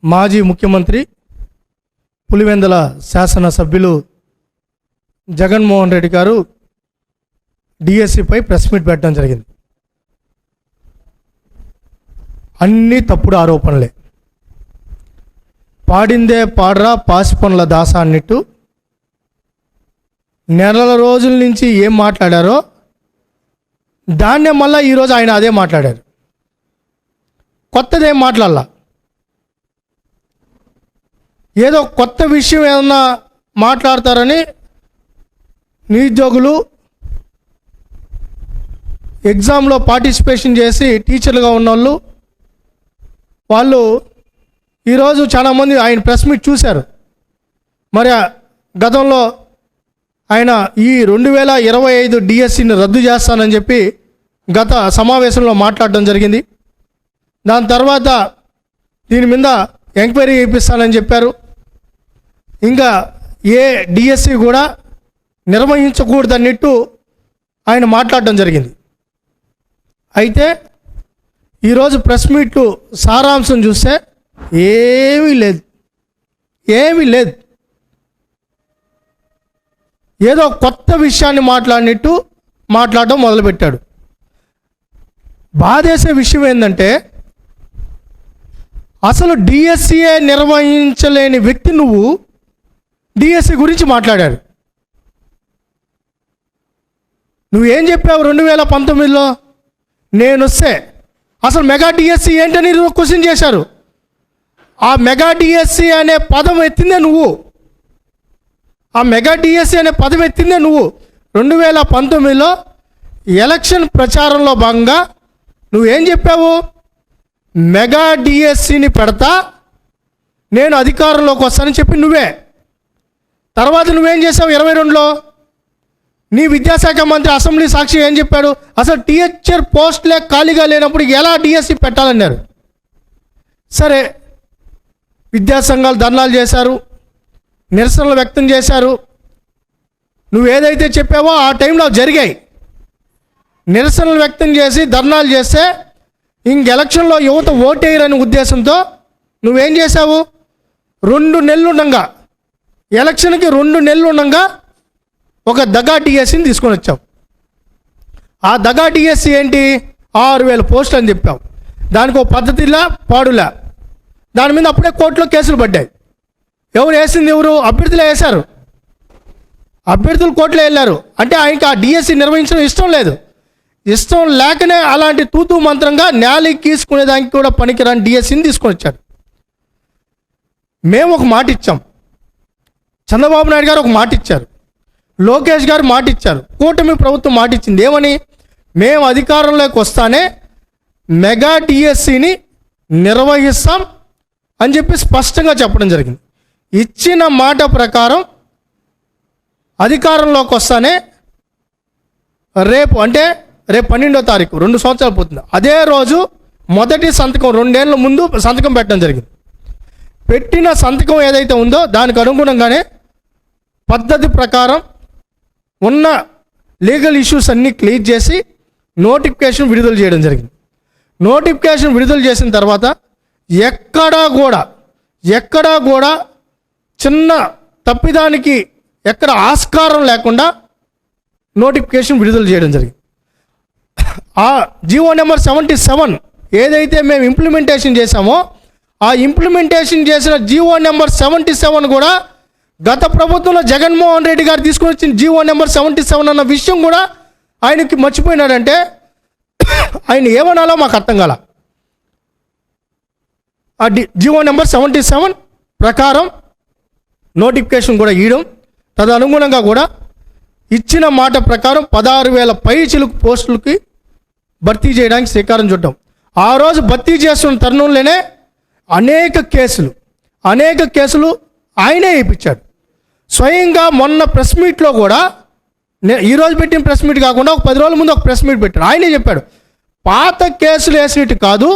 మాజీ ముఖ్యమంత్రి పులివెందుల శాసనసభ్యులు జగన్మోహన్ రెడ్డి గారు డిఎస్సిపై ప్రెస్ మీట్ పెట్టడం జరిగింది. అన్నీ తప్పుడు ఆరోపణలే. పాడిందే పాడరా పాసిపనుల దాస అన్నట్టు నెలల రోజుల నుంచి ఏం మాట్లాడారో దాన్నే మళ్ళీ ఈరోజు ఆయన అదే మాట్లాడారు. కొత్తదేం మాట్లాడాల. ఏదో కొత్త విషయం ఏమన్నా మాట్లాడతారని నిరుద్యోగులు ఎగ్జామ్లో పార్టిసిపేషన్ చేసి టీచర్లుగా ఉన్నోళ్ళు వాళ్ళు ఈరోజు చాలామంది ఆయన ప్రెస్ మీట్ చూశారు. మరి గతంలో ఆయన ఈ 2025 డిఎస్సిని రద్దు చేస్తానని చెప్పి గత సమావేశంలో మాట్లాడడం జరిగింది. దాని తర్వాత దీని మీద ఎంక్వైరీ చేయిస్తానని చెప్పారు. ఇంకా ఏ డిఎస్సి కూడా నిర్వహించకూడదన్నట్టు ఆయన మాట్లాడడం జరిగింది. అయితే ఈరోజు ప్రెస్ మీట్లు సారాంశం చూస్తే ఏమీ లేదు. ఏదో కొత్త విషయాన్ని మాట్లాడినట్టు మాట్లాడడం మొదలుపెట్టాడు. బాధేసే విషయం ఏంటంటే అసలు డిఎస్సిఏ నిర్వహించలేని వ్యక్తి నువ్వు డిఎస్సి గురించి మాట్లాడాడు. నువ్వేం చెప్పావు 2019లో నేను వస్తే అసలు మెగా డిఎస్సి ఏంటని క్వశ్చన్ చేశారు. ఆ మెగా డిఎస్సి అనే పదం ఎత్తిందే నువ్వు. ఆ మెగా డిఎస్సి అనే పదం ఎత్తిందే నువ్వు 2019లో ఎలక్షన్ ప్రచారంలో భాగంగా నువ్వేం చెప్పావు? మెగా డిఎస్సిని పెడతా, నేను అధికారంలోకి వస్తానని చెప్పి నువ్వే. తర్వాత నువ్వేం చేసావు? 22లో నీ విద్యాశాఖ మంత్రి అసెంబ్లీ సాక్షి ఏం చెప్పాడు? అసలు టీచర్ పోస్టులే ఖాళీగా లేనప్పుడు ఎలా డిఎస్సి పెట్టాలన్నారు. సరే, విద్యాసంఘాలు ధర్నాలు చేశారు, నిరసనలు వ్యక్తం చేశారు. నువ్వు ఏదైతే చెప్పావో ఆ టైంలో జరిగాయి. నిరసనలు వ్యక్తం చేసి ధర్నాలు చేస్తే ఎలక్షన్లో యువత ఓటేయరని ఉద్దేశంతో నువ్వేం చేశావు? 2 నెలలు ఉండగా, ఎలక్షన్కి 2 నెలలు ఉండగా ఒక దగా డిఎస్సిని తీసుకొని వచ్చావు. ఆ దగా డిఎస్సి ఏంటి? 6000 పోస్టులు అని చెప్పావు. దానికి ఒక పద్ధతిలా పాడులా. దాని మీద అప్పుడే కోర్టులో కేసులు పడ్డాయి. ఎవరు వేసింది? ఎవరు? అభ్యర్థులే వేశారు. అభ్యర్థులు కోర్టులో వెళ్ళారు. అంటే ఆయనకి ఆ డిఎస్సి నిర్వహించడం ఇష్టం లేదు. ఇష్టం లేకనే అలాంటి తూతూ మంత్రంగా న్యాలకి తీసుకునేదానికి కూడా పనికిరాని డిఎస్సిని తీసుకొని వచ్చాడు. మేము ఒక మాట ఇచ్చాం, చంద్రబాబు నాయుడు గారు ఒక మాట ఇచ్చారు, లోకేష్ గారు మాట ఇచ్చారు, కూటమి ప్రభుత్వం మాట ఇచ్చింది. ఏమని? మేము అధికారంలోకి వస్తానే మెగా డిఎస్సిని నిర్వహిస్తాం అని చెప్పి స్పష్టంగా చెప్పడం జరిగింది. ఇచ్చిన మాట ప్రకారం అధికారంలోకి వస్తానే రేపు 12వ తారీఖు 2 సంవత్సరాలు పోతుంది. అదే రోజు మొదటి సంతకం 2 ఏళ్ళ ముందు సంతకం పెట్టడం జరిగింది. పెట్టిన సంతకం ఏదైతే ఉందో దానికి అనుగుణంగానే పద్ధతి ప్రకారం ఉన్న లీగల్ ఇష్యూస్ అన్నీ క్లియర్ చేసి నోటిఫికేషన్ విడుదల చేయడం జరిగింది. నోటిఫికేషన్ విడుదల చేసిన తర్వాత ఎక్కడా కూడా చిన్న తప్పిదానికి ఎక్కడ ఆస్కారం లేకుండా నోటిఫికేషన్ విడుదల చేయడం జరిగింది. ఆ జీవో నెంబర్ 77 ఏదైతే మేము ఇంప్లిమెంటేషన్ చేశామో ఆ ఇంప్లిమెంటేషన్ చేసిన జీవో నెంబర్ 77 కూడా గత ప్రభుత్వంలో జగన్మోహన్ రెడ్డి గారు తీసుకుని వచ్చిన జీవో నెంబర్ 77 అన్న విషయం కూడా ఆయనకి మర్చిపోయినాడంటే ఆయన ఏమనాలో మాకు అర్థం కాల. ఆ జీవో నెంబర్ 77 ప్రకారం నోటిఫికేషన్ కూడా ఇవ్వడం, తదనుగుణంగా కూడా ఇచ్చిన మాట ప్రకారం 16,000 పైచిలుకు పోస్టులకి భర్తీ చేయడానికి శ్రీకారం చుట్టాం. ఆ రోజు భర్తీ చేస్తున్న తరుణంలోనే అనేక కేసులు ఆయనే వేయించాడు. స్వయంగా మొన్న ప్రెస్ మీట్లో కూడా, ఈరోజు పెట్టిన ప్రెస్ మీట్ కాకుండా ఒక 10 రోజుల ముందు ఒక ప్రెస్ మీట్ పెట్టాడు. ఆయనే చెప్పాడు, పాత కేసులు వేసినట్టు కాదు,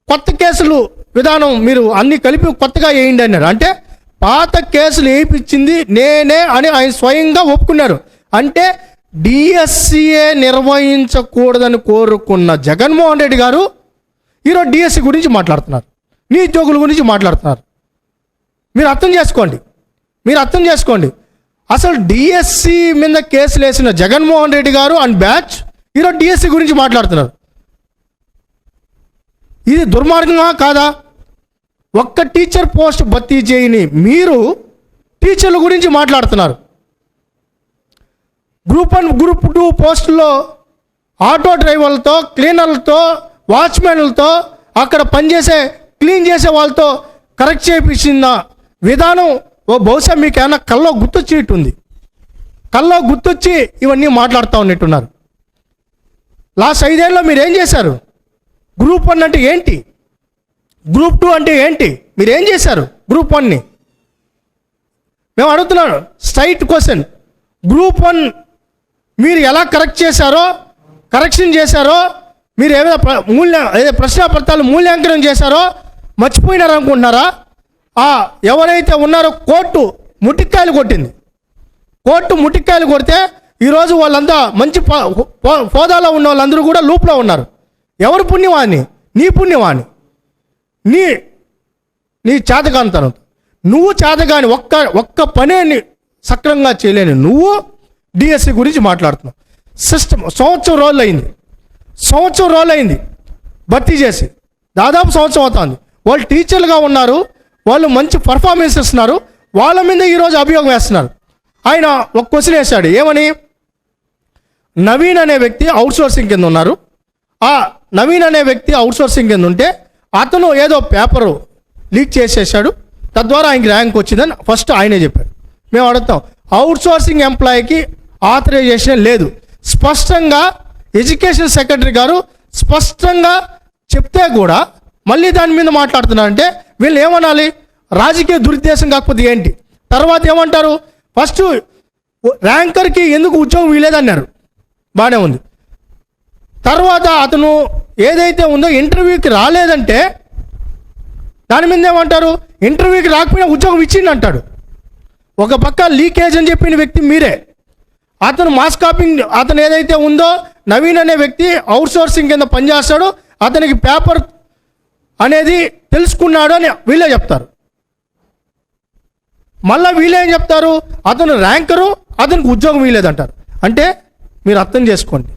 కొత్త కేసులు విధానం మీరు అన్నీ కలిపి కొత్తగా వేయండి అన్నారు. అంటే పాత కేసులు వేయించింది నేనే అని ఆయన స్వయంగా ఒప్పుకున్నారు. అంటే డిఎస్సిఏ నిర్వహించకూడదని కోరుకున్న జగన్మోహన్ రెడ్డి గారు ఈరోజు డిఎస్సి గురించి మాట్లాడుతున్నారు. నిరుద్యోగుల గురించి మాట్లాడుతున్నారు. మీరు అర్థం చేసుకోండి. అసలు డిఎస్సి మీద కేసులు వేసిన జగన్మోహన్ రెడ్డి గారు అండ్ బ్యాచ్ ఈరోజు డిఎస్సి గురించి మాట్లాడుతున్నారు. ఇది దుర్మార్గంగా కాదా? ఒక్క టీచర్ పోస్ట్ భర్తీ చేయని మీరు టీచర్ల గురించి మాట్లాడుతున్నారు. గ్రూప్ 1 గ్రూప్ 2 పోస్టుల్లో ఆటో డ్రైవర్లతో, క్లీనర్లతో, వాచ్మెన్లతో, అక్కడ క్లీన్ చేసే వాళ్ళతో కరెక్ట్ చేయించిన విధానం బహుశా మీకు ఏమన్నా కల్లో గుర్తొచ్చేటుంది. కల్లో గుర్తొచ్చి ఇవన్నీ మాట్లాడుతూ ఉన్నట్టున్నారు. లాస్ట్ 5 ఏళ్ళలో మీరు ఏం చేశారు? గ్రూప్ 1 అంటే ఏంటి? గ్రూప్ 2 అంటే ఏంటి? మీరు ఏం చేశారు గ్రూప్ 1ని? మేము అడుగుతున్నాను స్ట్రైట్ క్వశ్చన్. గ్రూప్ 1 మీరు ఎలా కరెక్షన్ చేశారో, మీరు ఏదైనా ప్రశ్నాపత్రాలు మూల్యాంకనం చేశారో మర్చిపోయినారు అనుకుంటున్నారా? ఎవరైతే ఉన్నారో కోర్టు ముట్టికాయలు కొడితే ఈరోజు వాళ్ళంతా మంచి హోదాలో ఉన్న వాళ్ళందరూ కూడా లూప్లో ఉన్నారు. ఎవరు పుణ్యవాణి? నీ పుణ్యవాణి, నీ చేతకాంతనం. నువ్వు చేతగాని ఒక్క పనేని సక్రమంగా చేయలేని నువ్వు డిఎస్సి గురించి మాట్లాడుతున్నావు. సిస్టమ్ సంవత్సరం రోజులు అయింది భర్తీ చేసి, దాదాపు సంవత్సరం అవుతుంది. వాళ్ళు టీచర్లుగా ఉన్నారు, వాళ్ళు మంచి పర్ఫార్మెన్స్ ఇస్తున్నారు, వాళ్ళ మీద ఈరోజు అభియోగం వేస్తున్నారు. ఆయన ఒక క్వశ్చన్ వేశాడు, ఏమని? నవీన్ అనే వ్యక్తి అవుట్సోర్సింగ్ కింద ఉన్నారు. ఆ నవీన్ అనే వ్యక్తి అవుట్సోర్సింగ్ కింద ఉంటే అతను ఏదో పేపరు లీక్ చేసేసాడు, తద్వారా ఆయనకి ర్యాంక్ వచ్చిందని ఫస్ట్ ఆయనే చెప్పాడు. మేము అడుగుతాం, అవుట్సోర్సింగ్ ఎంప్లాయీకి ఆథరైజేషన్ లేదు. స్పష్టంగా ఎడ్యుకేషన్ సెక్రటరీ గారు స్పష్టంగా చెప్తే కూడా మళ్ళీ దాని మీద మాట్లాడుతున్నారంటే వీళ్ళు ఏమనాలి? రాజకీయ దురుద్దేశం కాకపోతే ఏంటి? తర్వాత ఏమంటారు? ఫస్ట్ ర్యాంకర్కి ఎందుకు ఉద్యోగం వీలేదన్నారు, బాగానే ఉంది. తర్వాత అతను ఏదైతే ఉందో ఇంటర్వ్యూకి రాలేదంటే దాని మీద ఏమంటారు? ఇంటర్వ్యూకి రాకపోయినా ఉద్యోగం ఇచ్చింది అంటాడు. ఒక పక్క లీకేజ్ అని చెప్పిన వ్యక్తి మీరే. అతను మాస్ కాపింగ్, అతను ఏదైతే ఉందో నవీన్ అనే వ్యక్తి అవుట్సోర్సింగ్ కింద పనిచేస్తాడు, అతనికి పేపర్ అనేది తెలుసుకున్నాడు అని వీళ్ళే చెప్తారు. మళ్ళీ వీళ్ళేం చెప్తారు? అతను ర్యాంకరు, అతనికి ఉద్యోగం వీలేదంటారు. అంటే మీరు అర్థం చేసుకోండి,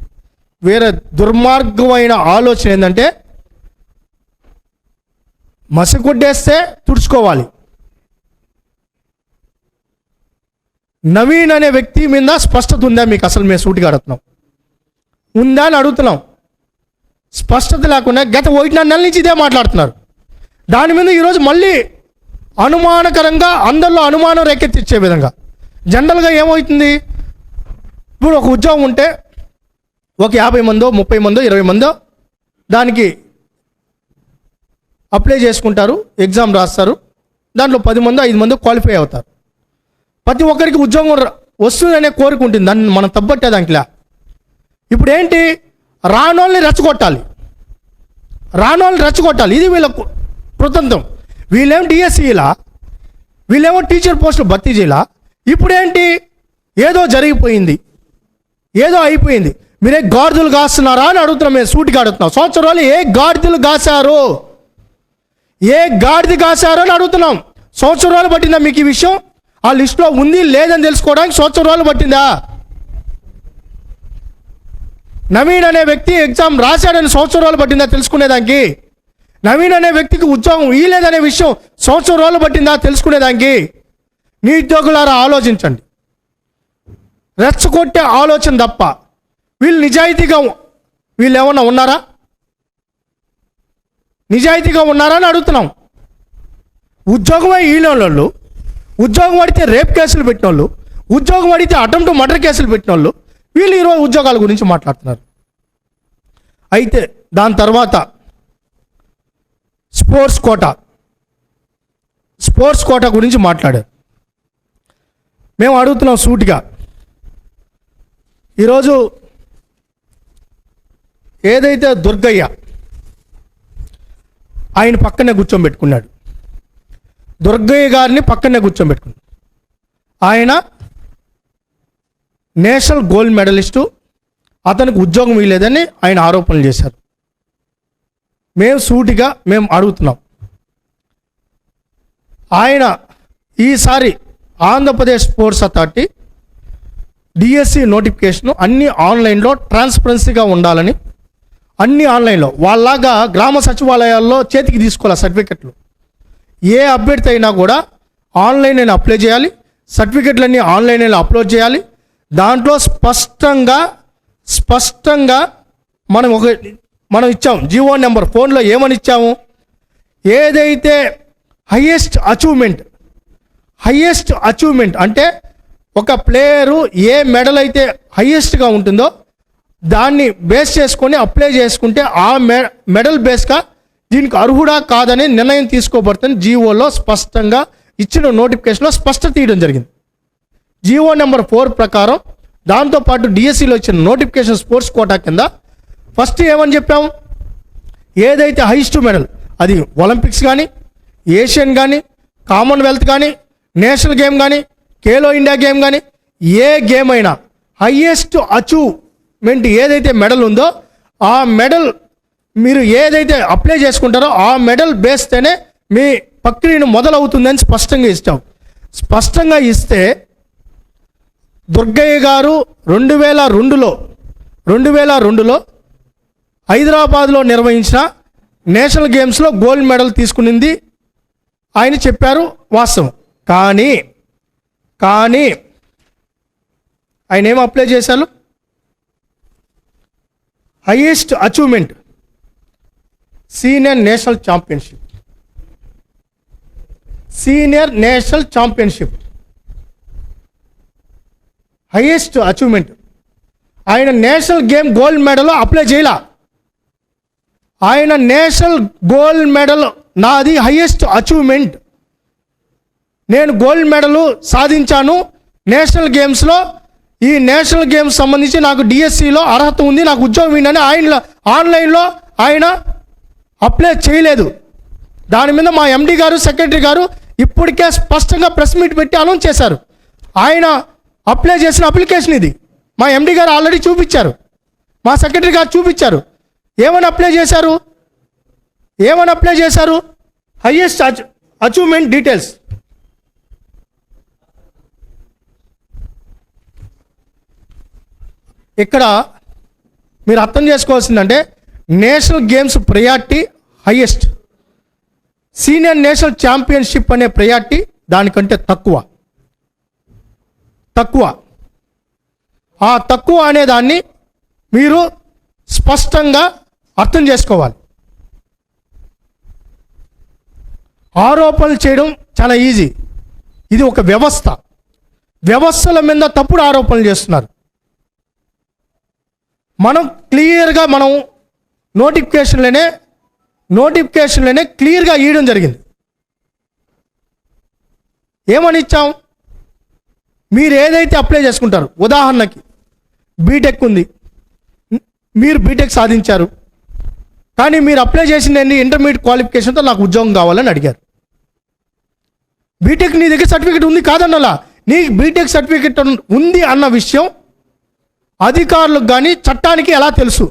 వేరే దుర్మార్గమైన ఆలోచన ఏంటంటే మసిగుడ్డేస్తే తుడుచుకోవాలి. నవీన్ అనే వ్యక్తి మీద స్పష్టత ఉందా మీకు? అసలు మేము సూటిగా అడుగుతున్నాం, ఉందా అని అడుగుతున్నాం. స్పష్టత లేకుండా గత 1.5 నెలల నుంచి ఇదే మాట్లాడుతున్నారు. దాని మీద ఈరోజు మళ్ళీ అనుమానకరంగా అందరిలో అనుమానం రేకెత్తిచ్చే విధంగా. జనరల్గా ఏమవుతుంది, ఇప్పుడు ఒక ఉద్యోగం ఉంటే ఒక 50 మందో 30 మందో 20 మందో దానికి అప్లై చేసుకుంటారు, ఎగ్జామ్ రాస్తారు, దాంట్లో 10 మందో 5 మందో క్వాలిఫై అవుతారు. ప్రతి ఒక్కరికి ఉద్యోగం వస్తుందనే కోరిక ఉంటుంది, దాన్ని మనం తప్పట్టేదానికిలా. ఇప్పుడు ఏంటి? రానోళ్ళని రెచ్చగొట్టాలి. ఇది వీళ్ళ కృతంత్రం. వీళ్ళేమో డిఎస్సీలా, వీళ్ళేమో టీచర్ పోస్టులు భర్తీ చేయాల. ఇప్పుడేంటి? ఏదో జరిగిపోయింది, ఏదో అయిపోయింది. మీరే గాడిదలు కాస్తున్నారా అని అడుగుతున్నాం, మేము సూటిగా అడుగుతున్నాం. సంవత్సరాలు ఏ గాడిదలు కాశారు, ఏ గాడిద కాశారో అని అడుగుతున్నాం. సంవత్సరాలు పట్టిందా మీకు ఈ విషయం? ఆ లిస్టులో ఉంది లేదని తెలుసుకోవడానికి సంవత్సరాలు పట్టిందా? నవీన్ అనే వ్యక్తి ఎగ్జామ్ రాశాడని సంవత్సరాలు పట్టిందా తెలుసుకునేదానికి? నవీన్ అనే వ్యక్తికి ఉద్యోగం ఇవ్వలేదనే విషయం సంవత్సరాలు పట్టిందా తెలుసుకునేదానికి? నిరుద్యోగులారా ఆలోచించండి. రెచ్చగొట్టే ఆలోచన తప్ప వీళ్ళు నిజాయితీగా వీళ్ళు ఏమన్నా ఉన్నారా? నిజాయితీగా ఉన్నారా అని అడుగుతున్నాం. ఉద్యోగమే ఈయన వాళ్ళు, ఉద్యోగం అడిగితే రేప్ కేసులు పెట్టిన వాళ్ళు, ఉద్యోగం అడిగితే అటెంప్ట్ మర్డర్ కేసులు పెట్టిన వాళ్ళు, వీళ్ళు ఈరోజు ఉద్యోగాల గురించి మాట్లాడుతున్నారు. అయితే దాని తర్వాత స్పోర్ట్స్ కోటా గురించి మాట్లాడారు. మేము అడుగుతున్నాం సూటిగా, ఈరోజు ఏదైతే దుర్గయ్య ఆయన పక్కనే కూర్చోబెట్టుకున్నాడు, దుర్గయ్య గారిని పక్కనే కూర్చోబెట్టుకున్నాడు. ఆయన నేషనల్ గోల్డ్ మెడలిస్టు, అతనికి ఉద్యోగం ఇవ్వలేదని ఆయన ఆరోపణలు చేశారు. మేము సూటిగా అడుగుతున్నాం, ఆయన ఈసారి Andhra Pradesh sports authority DSC notification అన్నీ ఆన్లైన్లో ట్రాన్స్పరెన్సీగా ఉండాలని, అన్నీ ఆన్లైన్లో వాళ్ళలాగా గ్రామ సచివాలయాల్లో చేతికి తీసుకోవాలి సర్టిఫికెట్లు. ఏ అభ్యర్థి అయినా కూడా ఆన్లైన్ అయినా అప్లై చేయాలి, సర్టిఫికెట్లన్నీ ఆన్లైన్ అయినా అప్లోడ్ చేయాలి. దాంట్లో స్పష్టంగా మనం ఇచ్చాము జీవో నెంబర్ ఫోన్లో ఏమని ఇచ్చాము, ఏదైతే హయ్యెస్ట్ అచీవ్మెంట్ అంటే ఒక ప్లేయరు ఏ మెడల్ అయితే హయ్యెస్ట్గా ఉంటుందో దాన్ని బేస్ చేసుకొని అప్లై చేసుకుంటే ఆ మెడల్ బేస్గా దీనికి అర్హుడా కాదనే నిర్ణయం తీసుకోబడుతుంది. జీవోలో స్పష్టంగా ఇచ్చిన నోటిఫికేషన్లో స్పష్టత తీయడం జరిగింది. జీవో నెంబర్ 4 ప్రకారం దాంతోపాటు డిఎస్సిలో ఇచ్చిన నోటిఫికేషన్ స్పోర్ట్స్ కోటా కింద ఫస్ట్ ఏమని చెప్పాము, ఏదైతే హైయెస్ట్ మెడల్ అది ఒలింపిక్స్ కానీ, ఏషియన్ కానీ, కామన్వెల్త్ కానీ, నేషనల్ గేమ్ కానీ, ఖేలో ఇండియా గేమ్ కానీ, ఏ గేమ్ అయినా హయ్యెస్ట్ అచీవ్మెంట్ ఏదైతే మెడల్ ఉందో ఆ మెడల్ మీరు ఏదైతే అప్లై చేసుకుంటారో ఆ మెడల్ బేస్తేనే మీ ప్రక్రియను మొదలవుతుందని స్పష్టంగా ఇస్తే దుర్గయ్య గారు 2002లో హైదరాబాద్లో నిర్వహించిన నేషనల్ గేమ్స్లో గోల్డ్ మెడల్ తీసుకునింది ఆయన చెప్పారు, వాస్తవం. కానీ ఆయన ఏం అప్లై చేశారు, highest achievement senior national championship highest achievement. ఆయన national game gold medal apply చేయలా. ఆయన నేషనల్ గోల్డ్ మెడల్ నాది హైయెస్ట్ అచీవ్మెంట్, నేను గోల్డ్ మెడల్ సాధించాను నేషనల్ గేమ్స్లో, ఈ నేషనల్ గేమ్స్ సంబంధించి నాకు డిఎస్సిలో అర్హత ఉంది, నాకు ఉద్యోగం ఏంటని ఆన్లైన్లో ఆయన అప్లై చేయలేదు. దాని మీద మా ఎండి గారు, సెక్రటరీ గారు ఇప్పటికే స్పష్టంగా ప్రెస్ మీట్ పెట్టి అనౌన్స్ చేశారు. ఆయన అప్లై చేసిన అప్లికేషన్ ఇది. మా ఎండి గారు ఆల్రెడీ చూపించారు, మా సెక్రటరీ గారు చూపించారు. ఏమని అప్లై చేశారు, హైయెస్ట్ అచీవ్మెంట్ డీటెయిల్స్. ఇక్కడ మీరు అర్థం చేసుకోవాల్సిందంటే national games priority highest, senior national championship అనే ప్రయారిటీ దానికంటే తక్కువ. ఆ తక్కువ అనే దాన్ని మీరు స్పష్టంగా అర్థం చేసుకోవాలి. ఆరోపణలు చేయడం చాలా ఈజీ, ఇది ఒక వ్యవస్థల మీద తప్పుడు ఆరోపణలు చేస్తున్నారు. మనం క్లియర్గా నోటిఫికేషన్లోనే క్లియర్గా ఇవ్వడం జరిగింది. ఏమని ఇచ్చాం, మీరు ఏదైతే అప్లై చేసుకుంటారు, ఉదాహరణకి బీటెక్ ఉంది, మీరు బీటెక్ సాధించారు, కానీ మీరు అప్లై చేసింది ఇంటర్మీడియట్ క్వాలిఫికేషన్తో నాకు ఉద్యోగం కావాలని అడిగారు. బీటెక్ నీ దగ్గర సర్టిఫికేట్ ఉంది కాదన్నలా, నీ బీటెక్ సర్టిఫికేట్ ఉంది అన్న విషయం అధికారులకు కానీ చట్టానికి ఎలా తెలుసు?